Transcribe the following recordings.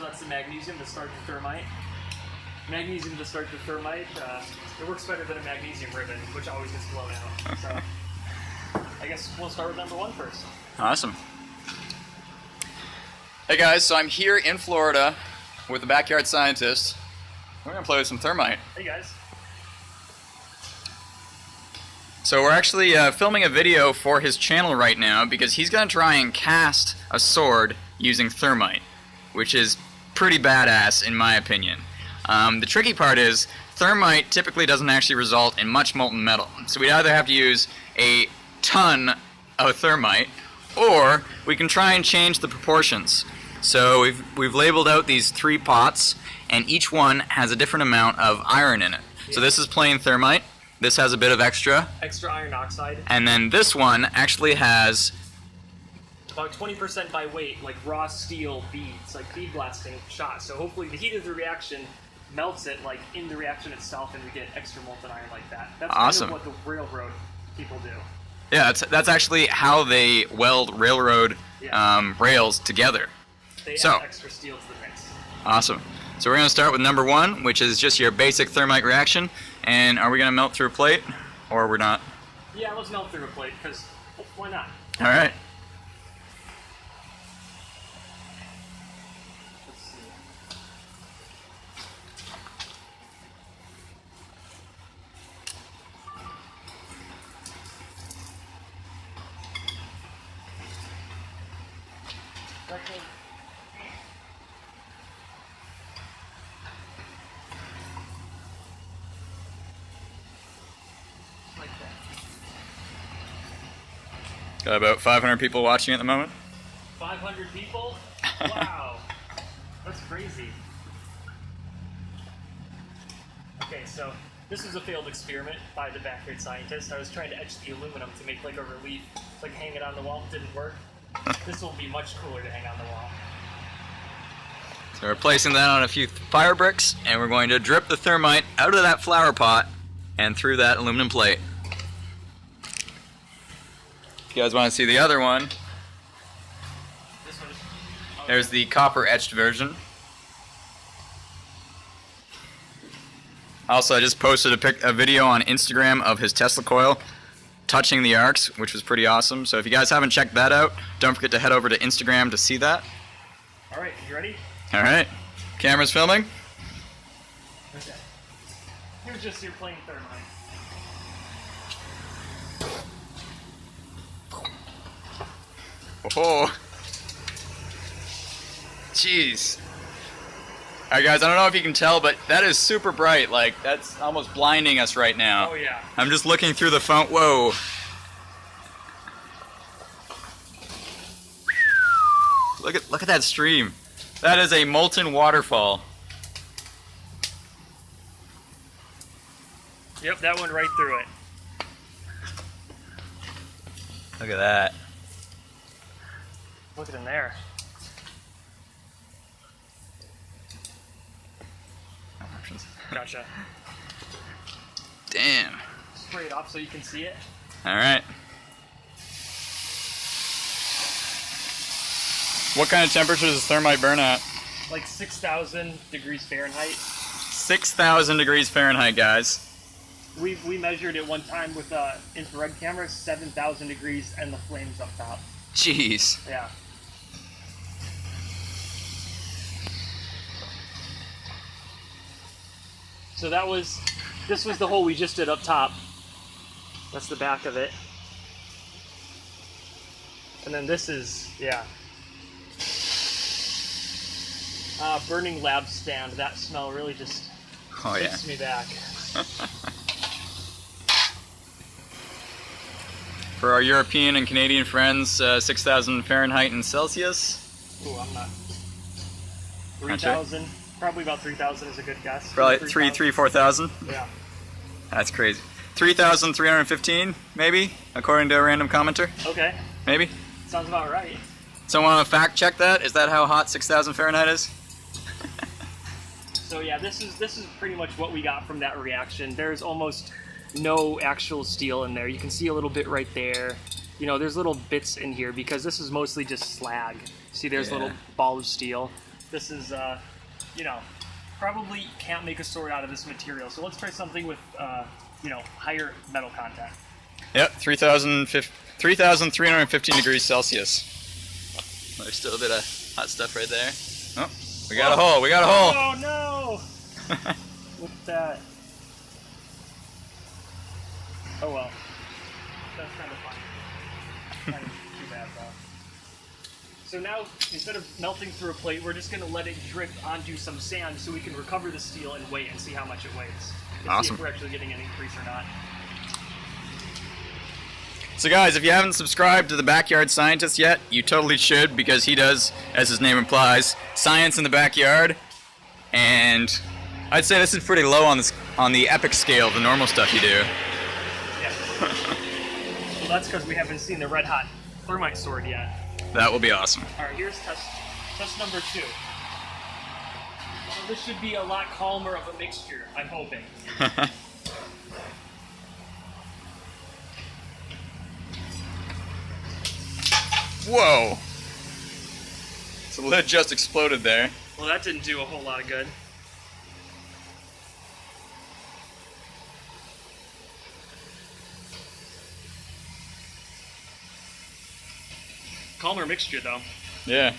that's the magnesium to start the thermite. Magnesium to start the thermite. It works better than a magnesium ribbon, which always gets blown out. So I guess we'll start with number 1 first. Awesome. Hey guys, so I'm here in Florida with the backyard scientist. We're gonna play with some thermite. Hey guys. So we're actually filming a video for his channel right now because he's gonna try and cast a sword using thermite, which is pretty badass in my opinion. The tricky part is thermite typically doesn't actually result in much molten metal. So we'd either have to use a ton of thermite, or we can try and change the proportions. So we've labeled out these 3 pots, and each one has a different amount of iron in it. Yeah. So this is plain thermite. This has a bit of extra iron oxide. And then this one actually has about 20% by weight, like raw steel beads, like bead blasting shot. So hopefully the heat of the reaction melts it like in the reaction itself, and we get extra molten iron like that. That's awesome. Kind of what the railroad people do. Yeah, that's actually how they weld railroad rails together. They add extra steel to the mix. Awesome. So we're going to start with number 1, which is just your basic thermite reaction. And are we going to melt through a plate, or we're not? Yeah, let's melt through a plate, because why not? All right. Let's see. Okay. Like that. Got about 500 people watching at the moment. 500 people? Wow. That's crazy. Okay, so this was a failed experiment by the backyard scientist. I was trying to etch the aluminum to make like a relief, like hang it on the wall. Didn't work. This will be much cooler to hang on the wall. So we're placing that on a few fire bricks, and we're going to drip the thermite out of that flower pot and through that aluminum plate. If you guys want to see the other one, This one. there's the copper etched version. Also, I just posted a video on Instagram of his Tesla coil touching the arcs, which was pretty awesome. So if you guys haven't checked that out, don't forget to head over to Instagram to see that. Alright, you ready? Alright, camera's filming. Okay. Here's just your plain thermite. Oh, jeez. Alright guys, I don't know if you can tell, but that is super bright. Like, that's almost blinding us right now. Oh yeah. I'm just looking through the phone. Whoa. Look at that stream. That is a molten waterfall. Yep, that went right through it. Look at that. Look at in there. Gotcha. Damn. Spray it off so you can see it. Alright. What kind of temperature does thermite burn at? Like 6,000 degrees Fahrenheit. 6,000 degrees Fahrenheit, guys. We measured it one time with an infrared camera, 7,000 degrees, and the flames up top. Jeez. Yeah. So this was the hole we just did up top. That's the back of it. And then this is, yeah. Burning lab stand. That smell really just takes me back. For our European and Canadian friends, 6,000 Fahrenheit and Celsius. Ooh, I'm not. 3,000. Probably about 3,000 is a good guess. Probably 4,000? Yeah. That's crazy. 3,315, maybe, according to a random commenter? Okay. Maybe? Sounds about right. Someone want to fact check that? Is that how hot 6,000 Fahrenheit is? So yeah, this is pretty much what we got from that reaction. There's almost no actual steel in there. You can see a little bit right there. You know, there's little bits in here because this is mostly just slag. See, there's a little ball of steel. this is, you know, probably can't make a sword out of this material. So let's try something with, you know, higher metal content. Yep, 3,315 degrees Celsius. There's still a bit of hot stuff right there. Oh, we got a hole, we got a hole! Oh no! Look at that. Oh well. That's kind of fun. Kind of too bad though. So now, instead of melting through a plate, we're just going to let it drip onto some sand so we can recover the steel and weigh it and see how much it weighs. And Awesome. see if we're actually getting an increase or not. So guys, if you haven't subscribed to the Backyard Scientist yet, you totally should, because he does, as his name implies, science in the backyard. And I'd say this is pretty low on the epic scale of the normal stuff you do. Yeah. Well, that's because we haven't seen the red hot thermite sword yet. That will be awesome. Alright, here's test number 2. So this should be a lot calmer of a mixture, I'm hoping. Whoa! So the lid just exploded there. Well, that didn't do a whole lot of good. Calmer mixture, though. Yeah.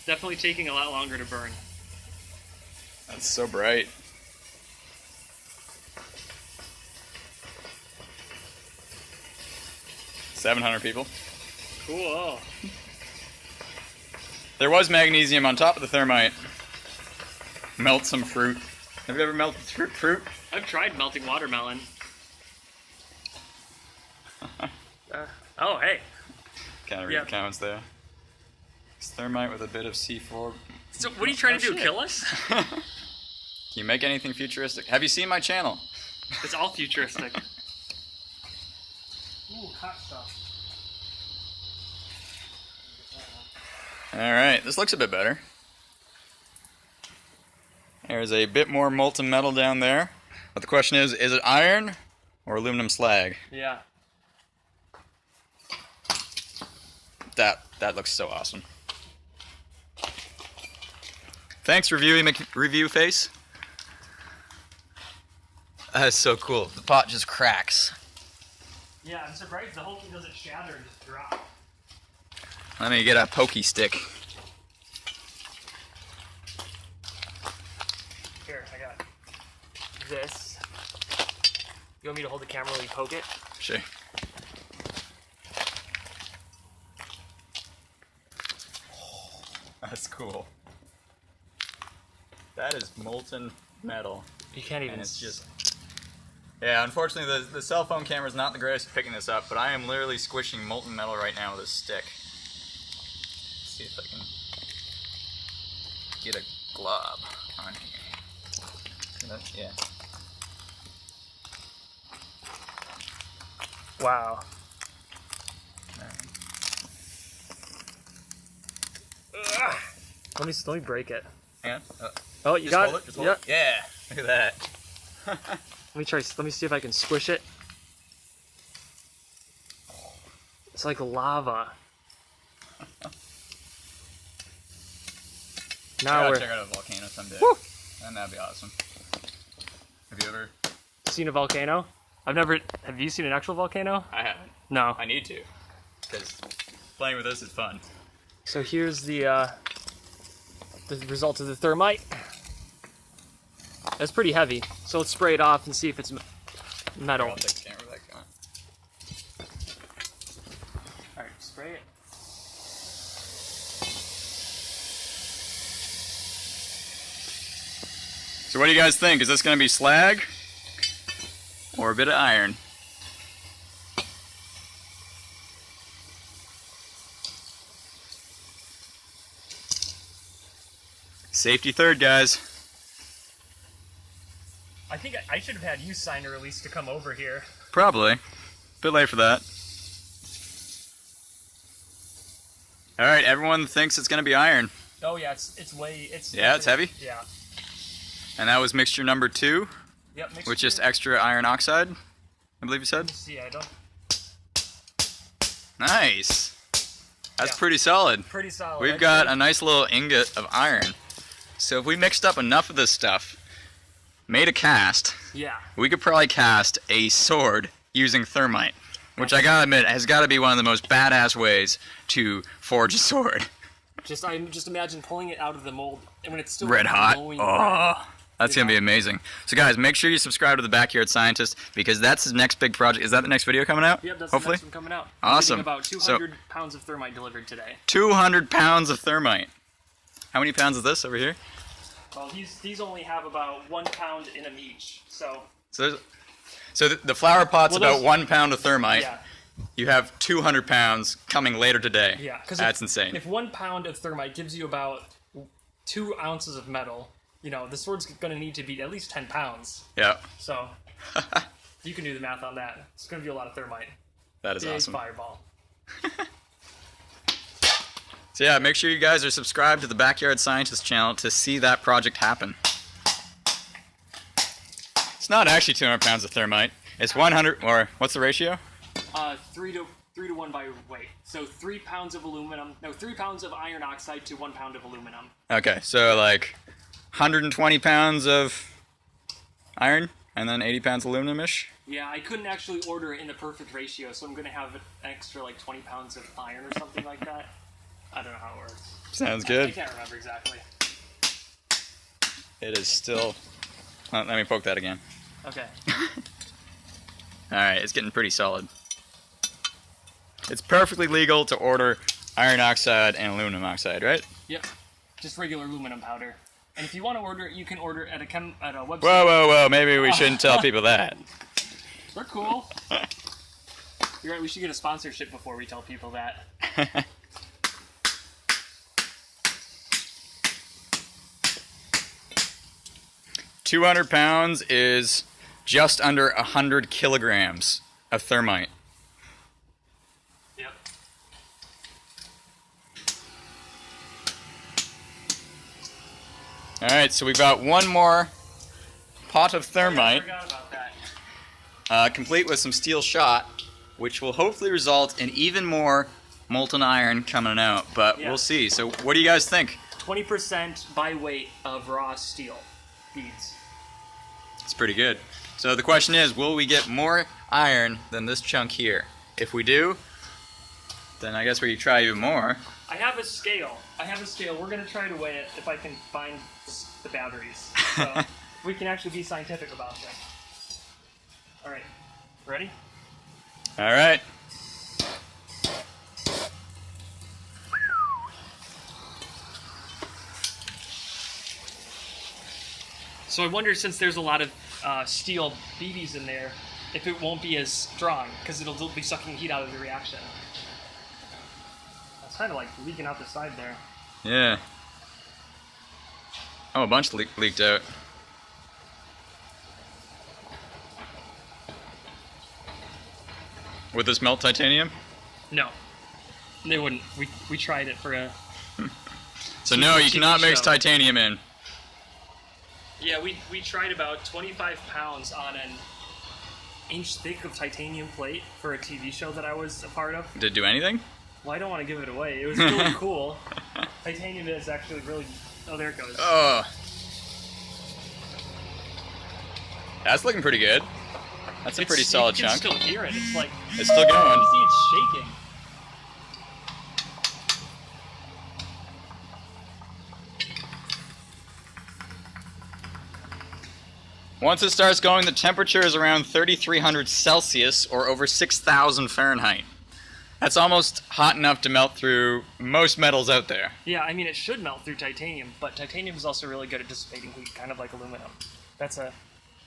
Definitely taking a lot longer to burn. That's so bright. $700 people. Cool. There was magnesium on top of the thermite. Melt some fruit. Have you ever melted fruit? I've tried melting watermelon. Oh, hey. Kind of read the comments there. It's thermite with a bit of C4. So what are you trying to do, kill us? Can you make anything futuristic? Have you seen my channel? It's all futuristic. Ooh, hot stuff. Alright, this looks a bit better. There's a bit more molten metal down there. But the question is it iron or aluminum slag? Yeah. That looks so awesome. Thanks, review face. That's so cool. The pot just cracks. Yeah, I'm surprised the whole thing doesn't shatter and just drop. Let me get a pokey stick. Here, I got this. You want me to hold the camera while you poke it? Sure. That's cool. That is molten metal. You can't even. And it's just... Yeah, unfortunately the cell phone camera is not the greatest at picking this up, but I am literally squishing molten metal right now with a stick. Let's see if I can get a glob on here. Yeah. Wow. Ugh. Let me break it. Hang on. Oh, you got it. Just hold it. Yeah. Look at that. Let me try. Let me see if I can squish it. It's like lava. Now we're check out a volcano someday. Woo! And that'd be awesome. Have you ever seen a volcano? I've never. Have you seen an actual volcano? I haven't. No. I need to. Because playing with this is fun. So here's the result of the thermite. It's pretty heavy, so let's spray it off and see if it's metal. I'll take the camera back on. Alright, spray it. So what do you guys think? Is this going to be slag? Or a bit of iron? Safety third, guys. I think I should have had you sign a release to come over here. Probably. Bit late for that. Alright, everyone thinks it's going to be iron. Oh yeah, it's way, it's... Yeah, it's heavy? Yeah. And that was mixture number 2, Yep, mixture. with just extra iron oxide, I believe you said? See, I don't... Nice. That's Yeah. pretty solid. Pretty solid. We've got a nice little ingot of iron. So if we mixed up enough of this stuff, made a cast, Yeah. we could probably cast a sword using thermite. Which I gotta admit has gotta be one of the most badass ways to forge a sword. Just imagine pulling it out of the mold and when it's still Red hot. glowing Oh, red. that's gonna be amazing. So guys, make sure you subscribe to the Backyard Scientist because that's his next big project. Is that the next video coming out? Yep, that's Hopefully? the next one coming out. Awesome. I'm getting about 200 pounds of thermite delivered today. 200 pounds of thermite. How many pounds is this over here? Well, these only have about 1 pound in them each. So the flower pot's Well, about those- 1 pound of thermite. yeah, You have 200 pounds coming later today. yeah. Because That's insane. If 1 pound of thermite gives you about 2 ounces of metal, you know the sword's going to need to be at least 10 pounds. Yeah. So you can do the math on that. It's going to be a lot of thermite. That is Big awesome. fireball. So yeah, make sure you guys are subscribed to the Backyard Scientist channel to see that project happen. It's not actually 200 pounds of thermite. It's 100, or what's the ratio? 3 to 1 by weight. So 3 pounds of aluminum. No, 3 pounds of iron oxide to 1 pound of aluminum. Okay, so like 120 pounds of iron and then 80 pounds aluminum-ish? Yeah, I couldn't actually order it in the perfect ratio, so I'm going to have an extra like 20 pounds of iron or something like that. I don't know how it works. Sounds I good. can't remember exactly. It is still... Let me poke that again. Okay. Alright, it's getting pretty solid. It's perfectly legal to order iron oxide and aluminum oxide, right? Yep. Just regular aluminum powder. And if you want to order it, you can order it at a website. Whoa, maybe we shouldn't tell people that. We're cool. You're right, we should get a sponsorship before we tell people that. 200 pounds is just under 100 kilograms of thermite. Yep. Alright, so we've got one more pot of I thermite, forgot about that. complete with some steel shot, which will hopefully result in even more molten iron coming out, but Yeah. we'll see. So what do you guys think? 20% by weight of raw steel beads. It's pretty good. So the question is, will we get more iron than this chunk here? If we do, then I guess we can try even more. I have a scale. We're going to try to weigh it if I can find the batteries. So we can actually be scientific about this. Alright. Ready? Alright. So I wonder, since there's a lot of steel BBs in there, if it won't be as strong, because it'll be sucking heat out of the reaction. It's kind of like leaking out the side there. Yeah. Oh, a bunch leaked out. Would this melt titanium? No. They wouldn't. We tried it for a... So no, you TV cannot mix show. titanium in. Yeah, we tried about 25 pounds on an inch thick of titanium plate for a TV show that I was a part of. Did it do anything? Well, I don't want to give it away. It was really cool. Titanium is actually really... Oh, there it goes. Oh. That's looking pretty good. That's a pretty solid You can chunk. still hear it. It's like... It's still going. You see it's shaking. Once it starts going, the temperature is around 3,300 Celsius or over 6,000 Fahrenheit. That's almost hot enough to melt through most metals out there. Yeah, I mean, it should melt through titanium, but titanium is also really good at dissipating heat, kind of like aluminum. That's a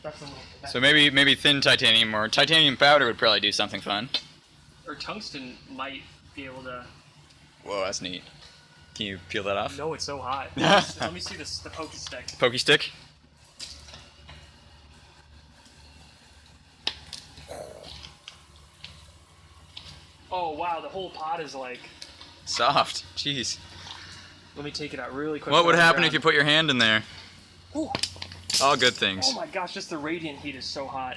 little... So maybe thin titanium or titanium powder would probably do something fun. Or tungsten might be able to... Whoa, that's neat. Can you peel that off? No, it's so hot. Let me see the pokey stick. Pokey stick? Oh, wow, the whole pot is like... Soft. Jeez. Let me take it out really quick. What would happen if you put your hand in there? Ooh. All good things. Oh my gosh, just the radiant heat is so hot.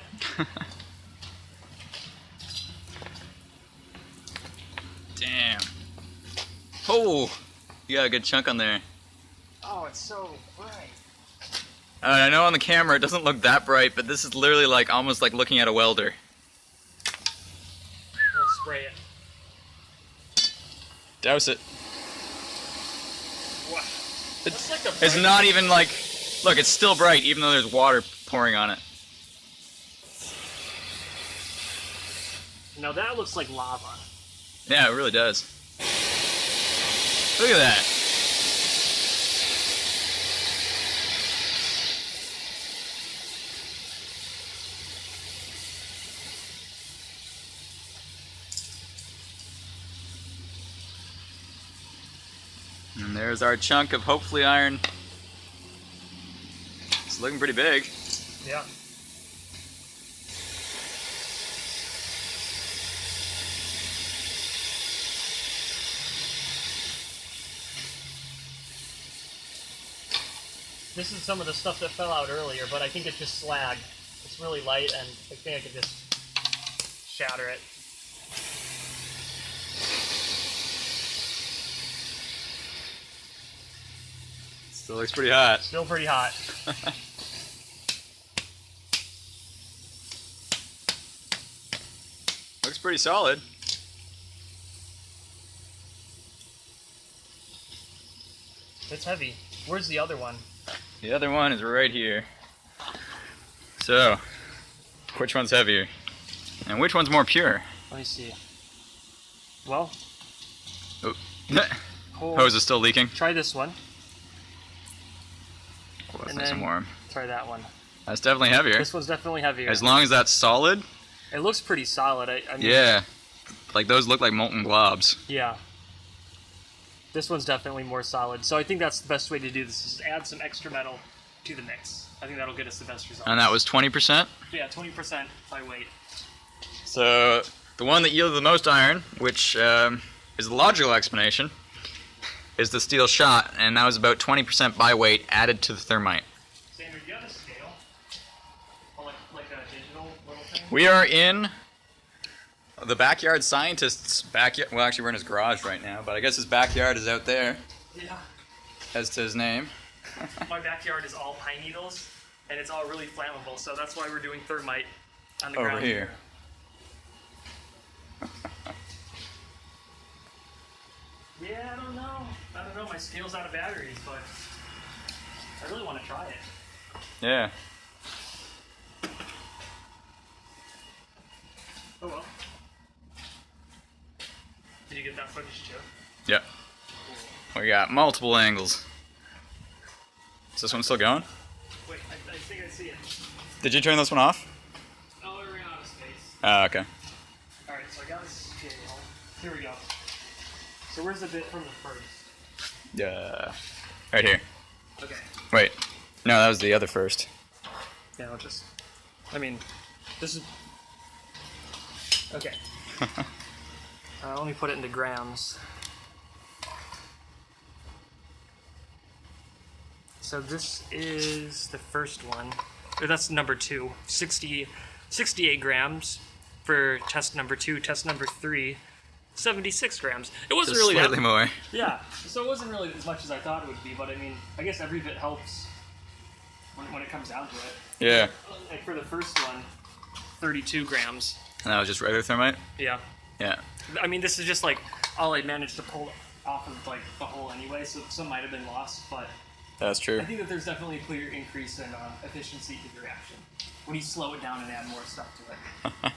Damn. Oh, you got a good chunk on there. Oh, it's so bright. I know on the camera it doesn't look that bright, but this is literally like almost like looking at a welder. We'll spray it. Douse it. What? It's, like it's not even like, look, it's still bright even though there's water pouring on it. Now that looks like lava. Yeah, it really does. Look at that. And there's our chunk of hopefully iron. It's looking pretty big. Yeah. This is some of the stuff that fell out earlier, but I think it's just slag. It's really light, and I think I could just shatter it. Still looks pretty hot. Still pretty hot. Looks pretty solid. It's heavy. Where's the other one? The other one is right here. So, which one's heavier? And which one's more pure? Let me see. Well, Oh. Hose is still leaking. try this one. Oh, that's And nice and then- warm. Try that one. That's definitely heavier. This one's definitely heavier. As long as that's solid. It looks pretty solid. I mean, Yeah. Like those look like molten globs. Yeah. This one's definitely more solid. So I think that's the best way to do this, is add some extra metal to the mix. I think that'll get us the best results. And that was 20%. Yeah, 20% by weight. So the one that yielded the most iron, which is the logical explanation, is the steel shot, and that was about 20% by weight added to the thermite. Sandra, do you have a scale? Or like a digital little thing? We are in the backyard scientist's backyard. Well, actually, we're in his garage right now, but I guess his backyard is out there, Yeah. as to his name. My backyard is all pine needles, and it's all really flammable, so that's why we're doing thermite on the Over ground here. Yeah, I don't know. My scale's out of batteries, but I really want to try it. Yeah. Oh well. Did you get that footage too? Yep. We got multiple angles. Is this one still going? Wait, I think I see it. Did you turn this one off? Oh, we ran out of space. Oh, okay. Alright, so I got a scale. Here we go. So where's the bit from the first? Right here. Okay. Wait. No, that was the other first. Yeah, I'll just... this is... Okay. Let me put it into grams. So this is the first one. Or that's number 2. 68 grams for test number 2. Test number 3, 76 grams. It wasn't Just really slightly that... more. Yeah, so it wasn't really as much as I thought it would be, but I guess every bit helps when it comes down to it. Yeah. Like for the first one, 32 grams. And that was just regular thermite? Yeah. Yeah. This is just like all I managed to pull off of like the hole anyway, so some might have been lost, but That's true. I think that there's definitely a clear increase in efficiency to the reaction when you slow it down and add more stuff to it.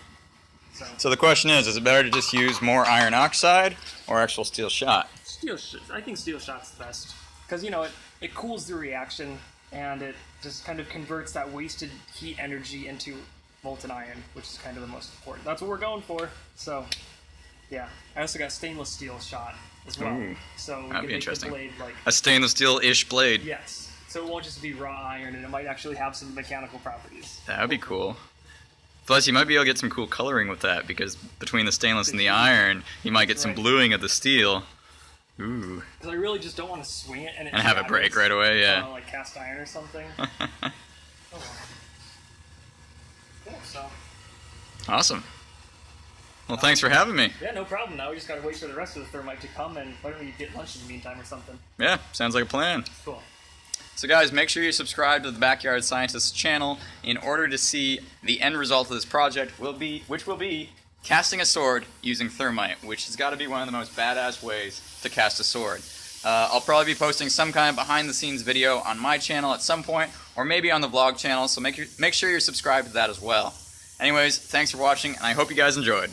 So the question is it better to just use more iron oxide or actual steel shot? I think steel shot's the best, because it cools the reaction and it just kind of converts that wasted heat energy into molten iron, which is kind of the most important. That's what we're going for. So yeah, I also got stainless steel shot as well. Ooh, so we that'd can be make interesting. the blade like A stainless steel-ish blade. yes. So it won't just be raw iron, and it might actually have some mechanical properties. That would be cool. Plus, you might be able to get some cool coloring with that, because between the stainless and the iron, you might get some Right. bluing of the steel. Ooh. Because I really just don't want to swing it and have it break right away, yeah. Like cast iron or something. Oh, well. Cool, so Awesome. Well, thanks for having me. Yeah, no problem. Now we just gotta wait for the rest of the thermite to come, and why don't we get lunch in the meantime or something? Yeah, sounds like a plan. Cool. So guys, make sure you subscribe to the Backyard Scientists channel in order to see the end result of this project, which will be casting a sword using thermite, which has got to be one of the most badass ways to cast a sword. I'll probably be posting some kind of behind-the-scenes video on my channel at some point, or maybe on the vlog channel, so make sure you're subscribed to that as well. Anyways, thanks for watching, and I hope you guys enjoyed.